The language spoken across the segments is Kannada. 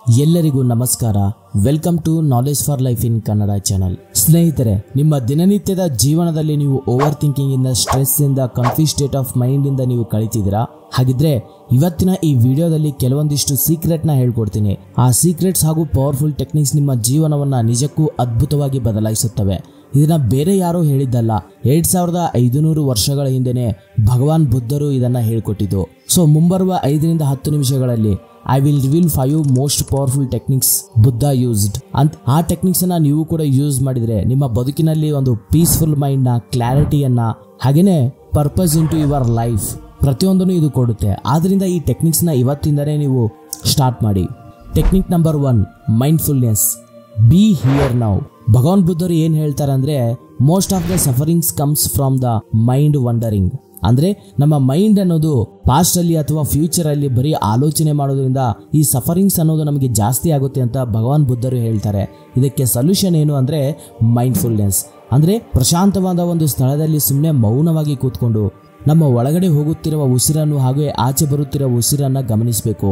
ಎಲ್ಲರಿಗೂ ನಮಸ್ಕಾರ. Welcome to knowledge for life in Kannada channel. ಸ್ನೇಹಿತರೆ, ನಿಮ್ಮ ದಿನನಿತ್ಯದ ಜೀವನದಲ್ಲಿ ನೀವು ಓವರ್ ಥಿಂಕಿಂಗ್ ಇಂದ, ಸ್ಟ್ರೆಸ್ ಇಂದ, ಕನ್ಫ್ಯೂಸ್ ಸ್ಟೇಟ್ ಆಫ್ ಮೈಂಡ್ ಇಂದ ನೀವು ಕಳೀತಿದ್ದೀರಾ? ಹಾಗಿದ್ರೆ ಇವತ್ತಿನ ಈ ವಿಡಿಯೋದಲ್ಲಿ ಕೆಲವೊಂದಿಷ್ಟು ಸೀಕ್ರೆಟ್ ನ ಹೇಳ್ಕೊಡ್ತೀನಿ. ಆ ಸೀಕ್ರೆಟ್ಸ್ ಹಾಗೂ ಪವರ್ಫುಲ್ ಟೆಕ್ನಿಕ್ಸ್ ನಿಮ್ಮ ಜೀವನವನ್ನ ನಿಜಕ್ಕೂ ಅದ್ಭುತವಾಗಿ ಬದಲಾಯಿಸುತ್ತವೆ. ಇದನ್ನ ಬೇರೆ ಯಾರೋ ಹೇಳಿದ್ದಲ್ಲ, 2500 ವರ್ಷಗಳ ಹಿಂದೆನೆ ಭಗವಾನ್ ಬುದ್ಧರು ಇದನ್ನ ಹೇಳ್ಕೊಟ್ಟಿದ್ದು. ಸೊ ಮುಂಬರುವ 5 ರಿಂದ 10 ನಿಮಿಷಗಳಲ್ಲಿ I will reveal 5 most powerful techniques Buddha used ಅಂತ. ಆ ಟೆಕ್ನಿಕ್ಸ್ ಅನ್ನ ನೀವು ಕೂಡ ಯೂಸ್ ಮಾಡಿದ್ರೆ ನಿಮ್ಮ ಬದುಕಿನಲ್ಲಿ ಒಂದು ಪೀಸ್ಫುಲ್ ಮೈಂಡ್ ನ, ಕ್ಲಾರಿಟಿಯನ್ನ, ಹಾಗೇನೆ purpose in to your life ಪ್ರತಿಯೊಂದನ್ನು ಇದು ಕೊಡುತ್ತೆ. ಆದ್ರಿಂದ ಈ ಟೆಕ್ನಿಕ್ಸ್ ನ ಇವತ್ತಿಂದಲೇ ನೀವು ಸ್ಟಾರ್ಟ್ ಮಾಡಿ. Technique number 1, mindfulness. Be here now. Bhagwan ಬುದ್ಧರು ಏನ್ ಹೇಳ್ತಾರೆ ಅಂದ್ರೆ, most of the sufferings comes from the mind wandering. ಅಂದ್ರೆ ನಮ್ಮ ಮೈಂಡ್ ಅನ್ನೋದು ಪಾಸ್ಟ್ ಅಲ್ಲಿ ಅಥವಾ ಫ್ಯೂಚರ್ ಅಲ್ಲಿ ಬರೀ ಆಲೋಚನೆ ಮಾಡೋದ್ರಿಂದ ಈ ಸಫರಿಂಗ್ಸ್ ಅನ್ನೋದು ನಮಗೆ ಜಾಸ್ತಿ ಆಗುತ್ತೆ ಅಂತ ಭಗವಾನ್ ಬುದ್ಧರು ಹೇಳ್ತಾರೆ. ಇದಕ್ಕೆ ಸೊಲ್ಯೂಷನ್ ಏನು ಅಂದ್ರೆ ಮೈಂಡ್ಫುಲ್ನೆಸ್. ಅಂದ್ರೆ ಪ್ರಶಾಂತವಾದ ಒಂದು ಸ್ಥಳದಲ್ಲಿ ಸುಮ್ಮನೆ ಮೌನವಾಗಿ ಕೂತ್ಕೊಂಡು ನಮ್ಮ ಒಳಗಡೆ ಹೋಗುತ್ತಿರುವ ಉಸಿರನ್ನು ಹಾಗೆ ಆಚೆ ಬರುತ್ತಿರುವ ಉಸಿರನ್ನ ಗಮನಿಸಬೇಕು,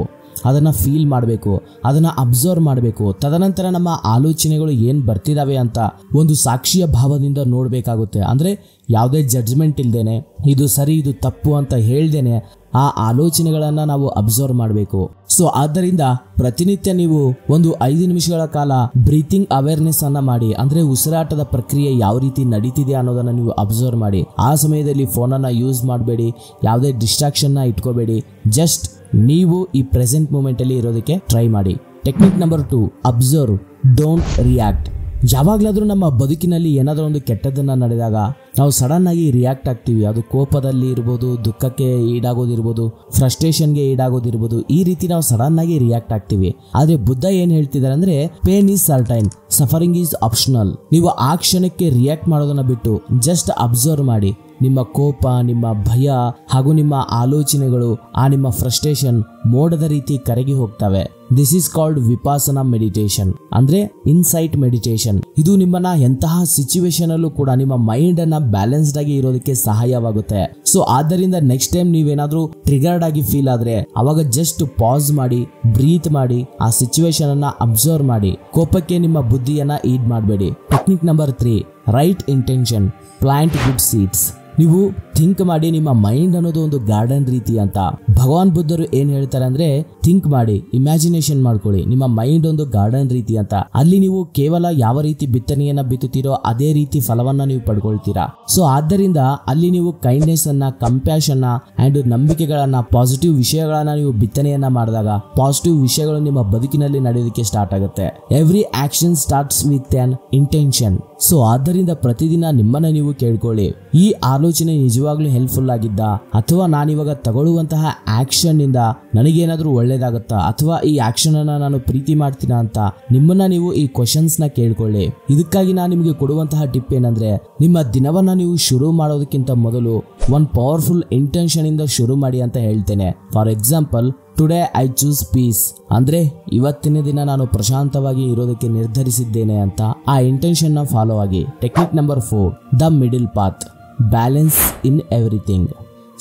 ಅದನ್ನ ಫೀಲ್ ಮಾಡಬೇಕು, ಅದನ್ನ ಅಬ್ಸರ್ವ್ ಮಾಡಬೇಕು. ತದನಂತರ ನಮ್ಮ ಆಲೋಚನೆಗಳು ಏನ್ ಬರ್ತಿದಾವೆ ಅಂತ ಒಂದು ಸಾಕ್ಷಿಯ ಭಾವದಿಂದ ನೋಡ್ಬೇಕಾಗುತ್ತೆ. ಅಂದ್ರೆ ಯಾವುದೇ ಜಡ್ಜ್ಮೆಂಟ್ ಇಲ್ದೇನೆ, ಇದು ಸರಿ ಇದು ತಪ್ಪು ಅಂತ ಹೇಳ್ದೇನೆ ಆ ಆಲೋಚನೆಗಳನ್ನ ನಾವು ಅಬ್ಸರ್ವ್ ಮಾಡಬೇಕು. ಸೊ ಆದ್ದರಿಂದ ಪ್ರತಿನಿತ್ಯ ನೀವು ಒಂದು 5 ನಿಮಿಷಗಳ ಕಾಲ ಬ್ರೀತಿಂಗ್ ಅವೇರ್ನೆಸ್ ಅನ್ನ ಮಾಡಿ. ಅಂದ್ರೆ ಉಸಿರಾಟದ ಪ್ರಕ್ರಿಯೆ ಯಾವ ರೀತಿ ನಡೀತಿದೆ ಅನ್ನೋದನ್ನ ನೀವು ಅಬ್ಸರ್ವ್ ಮಾಡಿ. ಆ ಸಮಯದಲ್ಲಿ ಫೋನನ್ನ ಯೂಸ್ ಮಾಡಬೇಡಿ, ಯಾವುದೇ ಡಿಸ್ಟ್ರಾಕ್ಷನ್ ನ ಇಟ್ಕೋಬೇಡಿ. ಜಸ್ಟ್ ನೀವು ಈ ಪ್ರೆಸೆಂಟ್ ಮೂಮೆಂಟ್ ಅಲ್ಲಿ ಇರೋದಕ್ಕೆ ಟ್ರೈ ಮಾಡಿ. Technique number 2, observe, don't react. ಯಾವಾಗ್ಲಾದ್ರೂ ನಮ್ಮ ಬದುಕಿನಲ್ಲಿ ಏನಾದ್ರೂ ಒಂದು ಕೆಟ್ಟದನ್ನ ನಡೆದಾಗ ನಾವು ಸಡನ್ ಆಗಿ ರಿಯಾಕ್ಟ್ ಆಗ್ತೀವಿ. ಅದು ಕೋಪದಲ್ಲಿ ಇರ್ಬೋದು, ದುಃಖಕ್ಕೆ ಈಡಾಗೋದಿರ್ಬೋದು, ಫ್ರಸ್ಟ್ರೇಷನ್ಗೆ ಈಡಾಗೋದಿರ್ಬೋದು. ಈ ರೀತಿ ನಾವು ಸಡನ್ ಆಗಿ ರಿಯಾಕ್ಟ್ ಆಗ್ತೀವಿ. ಆದ್ರೆ ಬುದ್ಧ ಏನ್ ಹೇಳ್ತಿದ್ದಾರೆ ಅಂದ್ರೆ, pain is certain, suffering is optional. ನೀವು ಆ ಕ್ಷಣಕ್ಕೆ ರಿಯಾಕ್ಟ್ ಮಾಡೋದನ್ನ ಬಿಟ್ಟು ಜಸ್ಟ್ ಅಬ್ಸರ್ವ್ ಮಾಡಿ. ನಿಮ್ಮ ಕೋಪ, ನಿಮ್ಮ ಭಯ ಹಾಗೂ ನಿಮ್ಮ ಆಲೋಚನೆಗಳು, ಆ ನಿಮ್ಮ ಫ್ರಸ್ಟ್ರೇಷನ್ ಮೋಡದ ರೀತಿ ಕರಗಿ ಹೋಗ್ತವೆ. ದಿಸ್ ಈಸ್ ಕಾಲ್ಡ್ ವಿಪಾಸನಾ ಮೆಡಿಟೇಷನ್, ಅಂದ್ರೆ ಇನ್ಸೈಟ್ ಮೆಡಿಟೇಷನ್. ಇದು ನಿಮ್ಮನ್ನ ಎಂತಹ ಸಿಚುವೇಶನ್ ಅಲ್ಲೂ ಕೂಡ ನಿಮ್ಮ ಮೈಂಡ್ ಅನ್ನ ಬ್ಯಾಲೆನ್ಸ್ಡ್ ಆಗಿ ಇರೋದಕ್ಕೆ ಸಹಾಯವಾಗುತ್ತೆ. ಸೊ ಆದ್ದರಿಂದ ನೆಕ್ಸ್ಟ್ ಟೈಮ್ ನೀವೇನಾದ್ರೂ ಟ್ರಿಗರ್ಡ್ ಆಗಿ ಫೀಲ್ ಆದ್ರೆ ಅವಾಗ ಜಸ್ಟ್ ಪಾಸ್ ಮಾಡಿ, ಬ್ರೀತ್ ಮಾಡಿ, ಆ ಸಿಚುವೇಶನ್ ಅನ್ನ ಅಬ್ಸರ್ವ್ ಮಾಡಿ. ಕೋಪಕ್ಕೆ ನಿಮ್ಮ ಬುದ್ಧಿಯನ್ನ ಈಡ್ ಮಾಡಬೇಡಿ. Technique number 3, right intention, plant good seeds. ನೀವು ಥಿಂಕ್ ಮಾಡಿ, ನಿಮ್ಮ ಮೈಂಡ್ ಅನ್ನೋದು ಒಂದು ಗಾರ್ಡನ್ ರೀತಿ ಅಂತ. ಭಗವಾನ್ ಬುದ್ಧರು ಏನ್ ಹೇಳ್ತಾರೆ ಅಂದ್ರೆ, ಥಿಂಕ್ ಮಾಡಿ, ಇಮ್ಯಾಜಿನೇಷನ್ ಮಾಡ್ಕೊಳ್ಳಿ, ನಿಮ್ಮ ಮೈಂಡ್ ಒಂದು ಗಾರ್ಡನ್ ರೀತಿ ಅಂತ. ಅಲ್ಲಿ ನೀವು ಕೇವಲ ಯಾವ ರೀತಿ ಬಿತ್ತನೆಯನ್ನ ಬಿತ್ತುತ್ತೀರೋ ಅದೇ ರೀತಿ ಫಲವನ್ನ ನೀವು ಪಡ್ಕೊಳ್ತೀರಾ. ಸೊ ಆದ್ದರಿಂದ ಅಲ್ಲಿ ನೀವು ಕೈಂಡ್ನೆಸ್ ಅನ್ನ, ಕಂಪ್ಯಾಷನ್ ಅಂಡ್ ನಂಬಿಕೆಗಳನ್ನ, ಪಾಸಿಟಿವ್ ವಿಷಯಗಳನ್ನ ನೀವು ಬಿತ್ತನೆಯನ್ನ ಮಾಡಿದಾಗ ಪಾಸಿಟಿವ್ ವಿಷಯಗಳು ನಿಮ್ಮ ಬದುಕಿನಲ್ಲಿ ನಡೆಯೋದಕ್ಕೆ ಸ್ಟಾರ್ಟ್ ಆಗುತ್ತೆ. Every action starts with on intention. So ಆದ್ದರಿಂದ ಪ್ರತಿದಿನ ನಿಮ್ಮನ್ನ ನೀವು ಕೇಳ್ಕೊಳ್ಳಿ, ಈ ಆಲೋಚನೆ ನಿಜವಾಗ್ಲೂ ಹೆಲ್ಪ್ಫುಲ್ ಆಗಿದ್ದ, ಅಥವಾ ನಾನಿವಾಗ ತಗೊಳ್ಳುವಂತಹ ಆಕ್ಷನ್ ಇಂದ ನನಗೇನಾದ್ರೂ ಒಳ್ಳೇದಾಗುತ್ತಾ, ಅಥವಾ ಈ ಆಕ್ಷನ್ ಅನ್ನ ನಾನು ಪ್ರೀತಿ ಮಾಡ್ತೀನ ಅಂತ ನಿಮ್ಮನ್ನ ನೀವು ಈ ಕ್ವಶನ್ಸ್ ನ ಕೇಳ್ಕೊಳ್ಳಿ. ಇದಕ್ಕಾಗಿ ನಾನು ನಿಮಗೆ ಕೊಡುವಂತಹ ಟಿಪ್ ಏನಂದ್ರೆ, ನಿಮ್ಮ ದಿನವನ್ನ ನೀವು ಶುರು ಮಾಡೋದಕ್ಕಿಂತ ಮೊದಲು ಒಂದು ಪವರ್ಫುಲ್ ಇಂಟೆನ್ಷನ್ ಇಂದ ಶುರು ಮಾಡಿ ಅಂತ ಹೇಳ್ತೇನೆ. For example, today I choose peace. ಅಂದ್ರೆ ಇವತ್ತಿನ ದಿನ ನಾನು ಪ್ರಶಾಂತವಾಗಿ ಇರೋದಕ್ಕೆ ನಿರ್ಧರಿಸಿದ್ದೇನೆ ಅಂತ ಆ ಇಂಟೆನ್ಷನ್ ನ ಫಾಲೋ ಆಗಿ. Technique number 4, the middle path, balance in everything.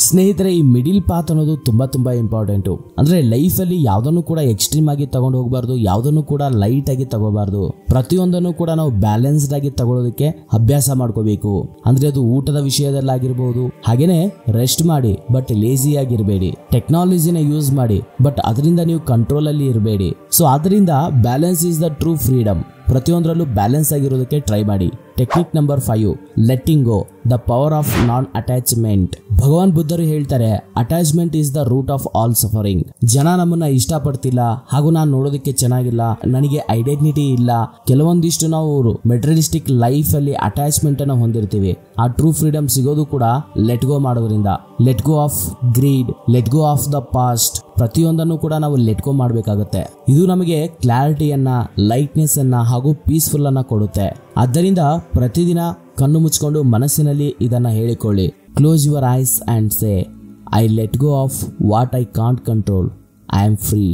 ಸ್ನೇಹಿತರೆ, ಈ ಮಿಡಿಲ್ ಪಾತ್ ಅನ್ನೋದು ತುಂಬಾ ಇಂಪಾರ್ಟೆಂಟು. ಅಂದ್ರೆ ಲೈಫ್ ಅಲ್ಲಿ ಯಾವ್ದನ್ನು ಕೂಡ ಎಕ್ಸ್ಟ್ರೀಮ್ ಆಗಿ ತಗೊಂಡು ಹೋಗಬಾರ್ದು, ಯಾವ್ದನ್ನು ಕೂಡ ಲೈಟ್ ಆಗಿ ತಗೋಬಾರ್ದು. ಪ್ರತಿಯೊಂದನ್ನು ಕೂಡ ನಾವು ಬ್ಯಾಲೆನ್ಸ್ಡ್ ಆಗಿ ತಗೊಳ್ಳೋದಕ್ಕೆ ಅಭ್ಯಾಸ ಮಾಡ್ಕೋಬೇಕು. ಅಂದ್ರೆ ಅದು ಊಟದ ವಿಷಯದಲ್ಲಾಗಿರ್ಬಹುದು, ಹಾಗೇನೆ ರೆಸ್ಟ್ ಮಾಡಿ ಬಟ್ ಲೇಜಿ ಆಗಿರ್ಬೇಡಿ. ಟೆಕ್ನಾಲಜಿನ ಯೂಸ್ ಮಾಡಿ ಬಟ್ ಅದರಿಂದ ನೀವು ಕಂಟ್ರೋಲ್ ಅಲ್ಲಿ ಇರಬೇಡಿ. ಸೊ ಅದರಿಂದ balance is the true freedom. ಪ್ರತಿಯೊಂದರಲ್ಲೂ ಬ್ಯಾಲೆನ್ಸ್ ಆಗಿರೋದಕ್ಕೆ ಟ್ರೈ ಮಾಡಿ. Technique number 5, letting go, the power of non attachment. Bhagwan ಬುದ್ಧರು ಹೇಳ್ತಾರೆ, attachment is the root of all suffering. ಜನ ನಮ್ಮನ್ನ ಇಷ್ಟಪಡ್ತಿಲ್ಲ, ಹಾಗೂ ನಾನು ನೋಡೋದಕ್ಕೆ ಚೆನ್ನಾಗಿಲ್ಲ, ನನಗೆ ಐಡೆಂಟಿಟಿ ಇಲ್ಲ. ಕೆಲವೊಂದಿಷ್ಟು ನಾವು ಮೆಟೀರಿಯಲಿಸ್ಟಿಕ್ ಲೈಫ್ ಅಲ್ಲಿ ಅಟ್ಯಾಚ್ಮೆಂಟ್ ಅನ್ನ ಹೊಂದಿರ್ತೀವಿ. ಆ ಟ್ರೂ ಫ್ರೀಡಮ್ ಸಿಗೋದು ಕೂಡ ಲೆಟ್ ಗೋ ಮಾಡೋದ್ರಿಂದ. Let go of greed, let go of the past. ಪ್ರತಿಯೊಂದನ್ನು ಕೂಡ ನಾವು ಲೆಟ್ ಗೋ ಮಾಡಬೇಕಾಗುತ್ತೆ. ಇದು ನಮಗೆ ಕ್ಲಾರಿಟಿಯನ್ನ, ಲೈಟ್ನೆಸ್ ಅನ್ನ ಹಾಗೂ ಪೀಸ್ಫುಲ್ ಅನ್ನ ಕೊಡುತ್ತೆ. ಆದ್ದರಿಂದ ಪ್ರತಿದಿನ ಕಣ್ಣು ಮುಚ್ಕೊಂಡು ಮನಸ್ಸಿನಲ್ಲಿ ಇದನ್ನ ಹೇಳಿಕೊಳ್ಳಿ. Close your eyes and say, I let go of what I can't control, I am free.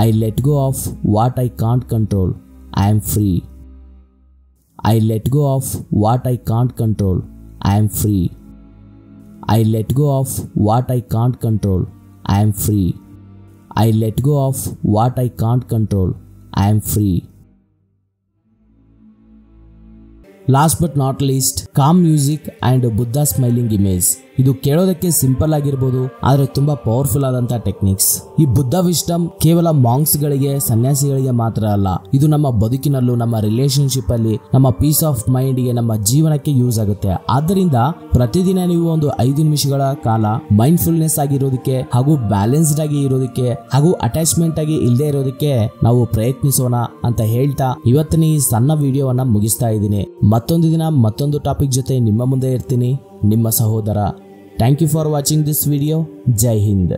I let go of what I can't control, I am free. I let go of what I can't control, I am free. I let go of what I can't control, I am free. I let go of what I can't control. I am free. Last but not least, com music and Buddha smiling image. ಇದು ಕೇಳೋದಕ್ಕೆ ಸಿಂಪಲ್ ಆಗಿರ್ಬೋದು, ಆದ್ರೆ ತುಂಬಾ ಪವರ್ಫುಲ್ ಆದಂತ ಟೆಕ್ನಿಕ್ಸ್. ಈ ಬುದ್ಧ ವಿಸ್ಡಮ್ ಕೇವಲ ಮಾಂಕ್ಸ್ ಗಳಿಗೆ, ಸನ್ಯಾಸಿಗಳಿಗೆ ಮಾತ್ರ ಅಲ್ಲ, ಇದು ನಮ್ಮ ಬದುಕಿನಲ್ಲೂ, ನಮ್ಮ ರಿಲೇಶನ್ಶಿಪ್ ಅಲ್ಲಿ, ನಮ್ಮ ಪೀಸ್ ಆಫ್ ಮೈಂಡ್ ಗೆ, ನಮ್ಮ ಜೀವನಕ್ಕೆ ಯೂಸ್ ಆಗುತ್ತೆ. ಆದ್ದರಿಂದ ಪ್ರತಿದಿನ ನೀವು ಒಂದು 5 ನಿಮಿಷಗಳ ಕಾಲ ಮೈಂಡ್ಫುಲ್ನೆಸ್ ಆಗಿರೋದಕ್ಕೆ ಹಾಗೂ ಬ್ಯಾಲೆನ್ಸ್ಡ್ ಆಗಿ ಇರೋದಕ್ಕೆ ಹಾಗೂ ಅಟ್ಯಾಚ್ಮೆಂಟ್ ಆಗಿ ಇಲ್ಲದೆ ಇರೋದಕ್ಕೆ ನಾವು ಪ್ರಯತ್ನಿಸೋಣ ಅಂತ ಹೇಳ್ತಾ ಇವತ್ತಿನ ಈ ಸಣ್ಣ ವಿಡಿಯೋವನ್ನ ಮುಗಿಸ್ತಾ ಇದ್ದೀನಿ. ಮತ್ತೊಂದು ದಿನ ಮತ್ತೊಂದು ಟಾಪಿಕ್ ಜೊತೆ ನಿಮ್ಮ ಮುಂದೆ ಇರ್ತೀನಿ. ನಿಮ್ಮ ಸಹೋದರ. Thank you for watching this video. ಜೈ ಹಿಂದ್.